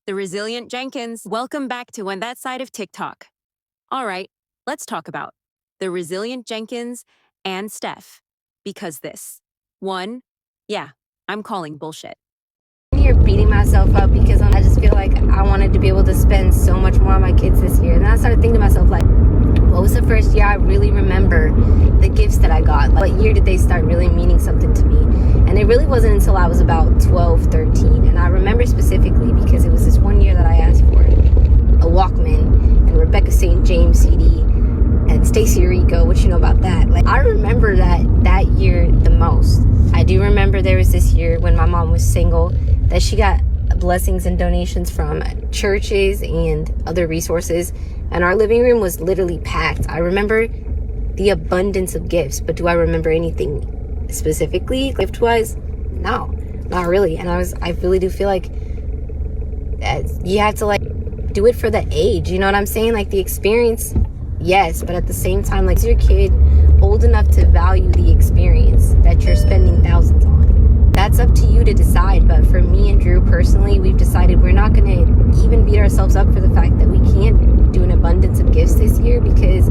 the resilient Jenkins. Welcome back to When That Side of TikTok. All right, let's talk about the resilient Jenkins and Steph. Because this one, yeah, I'm calling bullshit. Here beating myself up because I just feel like I wanted to be able to spend so much more on my kids this year. And then I started thinking to myself, like, what was the first year I really remember the gifts that I got? Like, what year did they start really meaning something to me? And it really wasn't until I was about 12, 13. And I remember specifically because it was this one year that I asked for a Walkman and Rebecca St. James CD and Stacey Rico. What you know about that? Like, I remember that year the most. I do remember there was this year when my mom was single that she got blessings and donations from churches and other resources, and our living room was literally packed. I remember the abundance of gifts, but do I remember anything specifically gift-wise? No, not really. And I really do feel like you have to, like, do it for the age, you know what I'm saying? Like, the experience, yes, but at the same time, like, is your kid old enough to value the experience that you're spending thousands on? That's up to you to decide. But for me and Drew personally, we've decided we're not going to even beat ourselves up for the fact that we can't do an abundance of gifts this year, because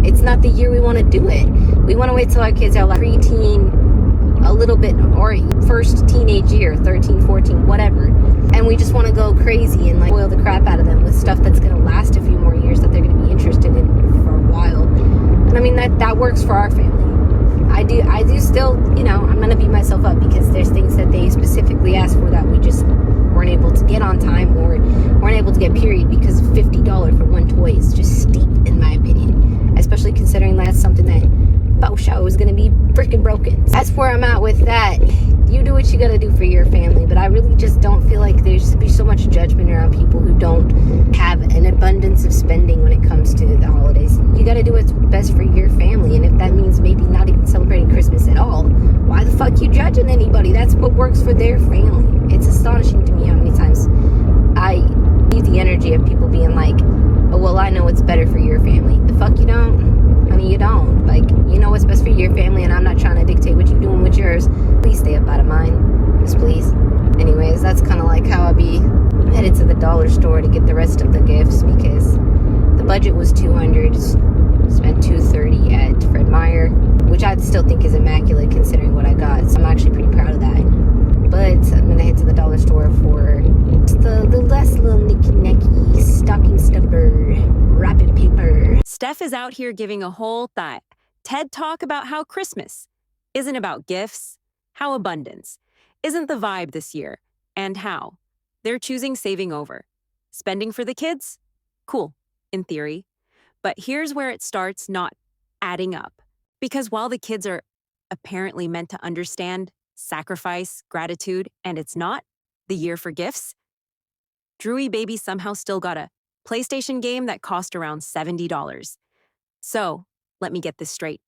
it's not the year we want to do it. We want to wait till our kids are like preteen, a little bit, or first teenage year, 13, 14, whatever, and we just want to go crazy and like spoil the crap out of them with stuff that's going to last a few more years that they're going to be interested in for a while. And I mean, that works for our family. I do still, you know, I'm gonna beat myself up because there's things that they specifically asked for that we just weren't able to get on time or weren't able to get, period, because $50 for one toy is just steep in my opinion, especially considering that's something that Bow is gonna be freaking broken. That's where I'm at with that. You do what you gotta do for your family, but I really just don't feel like there should be so much judgment around people who don't have an abundance of spending when it comes to the holidays. You gotta do what's best for your family, and if that means maybe not even celebrating Christmas at all, why the fuck you judging anybody? That's what works for their family. It's astonishing to me how many times I use the energy of people being like, oh, well, I know what's better for your family. The fuck you don't? Honey, you don't. Like, you know what's best for your family, and I'm not trying to dictate what you're doing with yours. Please stay up out of mine. Just please. Anyways, that's kind of like how I'll be headed to the dollar store to get the rest of the gifts, because the budget was $200. Spent $230 at Fred Meyer, which I still think is immaculate considering what I got. So I'm actually pretty proud of that. But I'm gonna head to the dollar store for the less little nicky-nacky stocking stuffer wrapping paper. Steph is out here giving a whole TED talk about how Christmas isn't about gifts, how abundance isn't the vibe this year, and how they're choosing saving over. Spending for the kids? Cool, in theory. But here's where it starts not adding up. Because while the kids are apparently meant to understand sacrifice, gratitude, and it's not the year for gifts, Drewy baby somehow still got a PlayStation game that cost around $70. So, let me get this straight.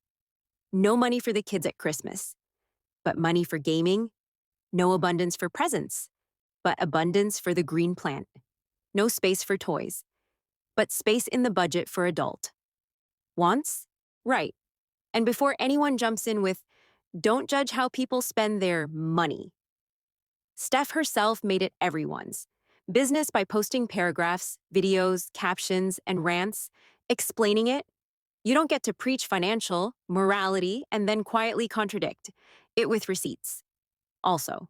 No money for the kids at Christmas, but money for gaming. No abundance for presents, but abundance for the green plant. No space for toys, but space in the budget for adult. Wants? Right. And before anyone jumps in with, don't judge how people spend their money, Steph herself made it everyone's business by posting paragraphs, videos, captions, and rants explaining it. You don't get to preach financial morality and then quietly contradict it with receipts. Also,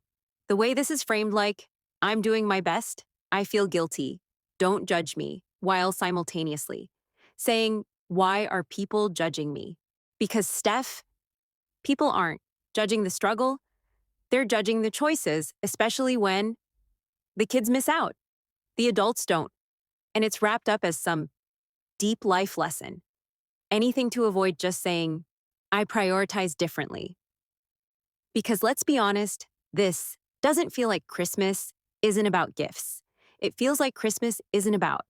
the way this is framed, like, I'm doing my best, I feel guilty, don't judge me, while simultaneously saying, why are people judging me? Because Steph, people aren't judging the struggle, they're judging the choices, especially when the kids miss out. The adults don't. And it's wrapped up as some deep life lesson. Anything to avoid just saying, I prioritize differently. Because let's be honest, this doesn't feel like Christmas isn't about gifts. It feels like Christmas isn't about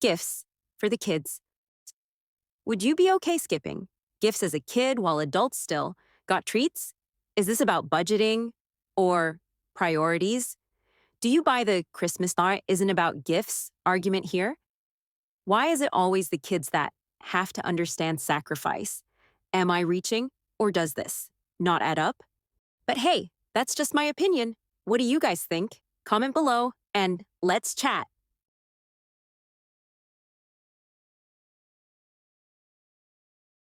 gifts for the kids. Would you be okay skipping gifts as a kid while adults still got treats? Is this about budgeting or priorities? Do you buy the Christmas thought isn't about gifts argument here? Why is it always the kids that have to understand sacrifice? Am I reaching, or does this not add up? But hey, that's just my opinion. What do you guys think? Comment below and let's chat.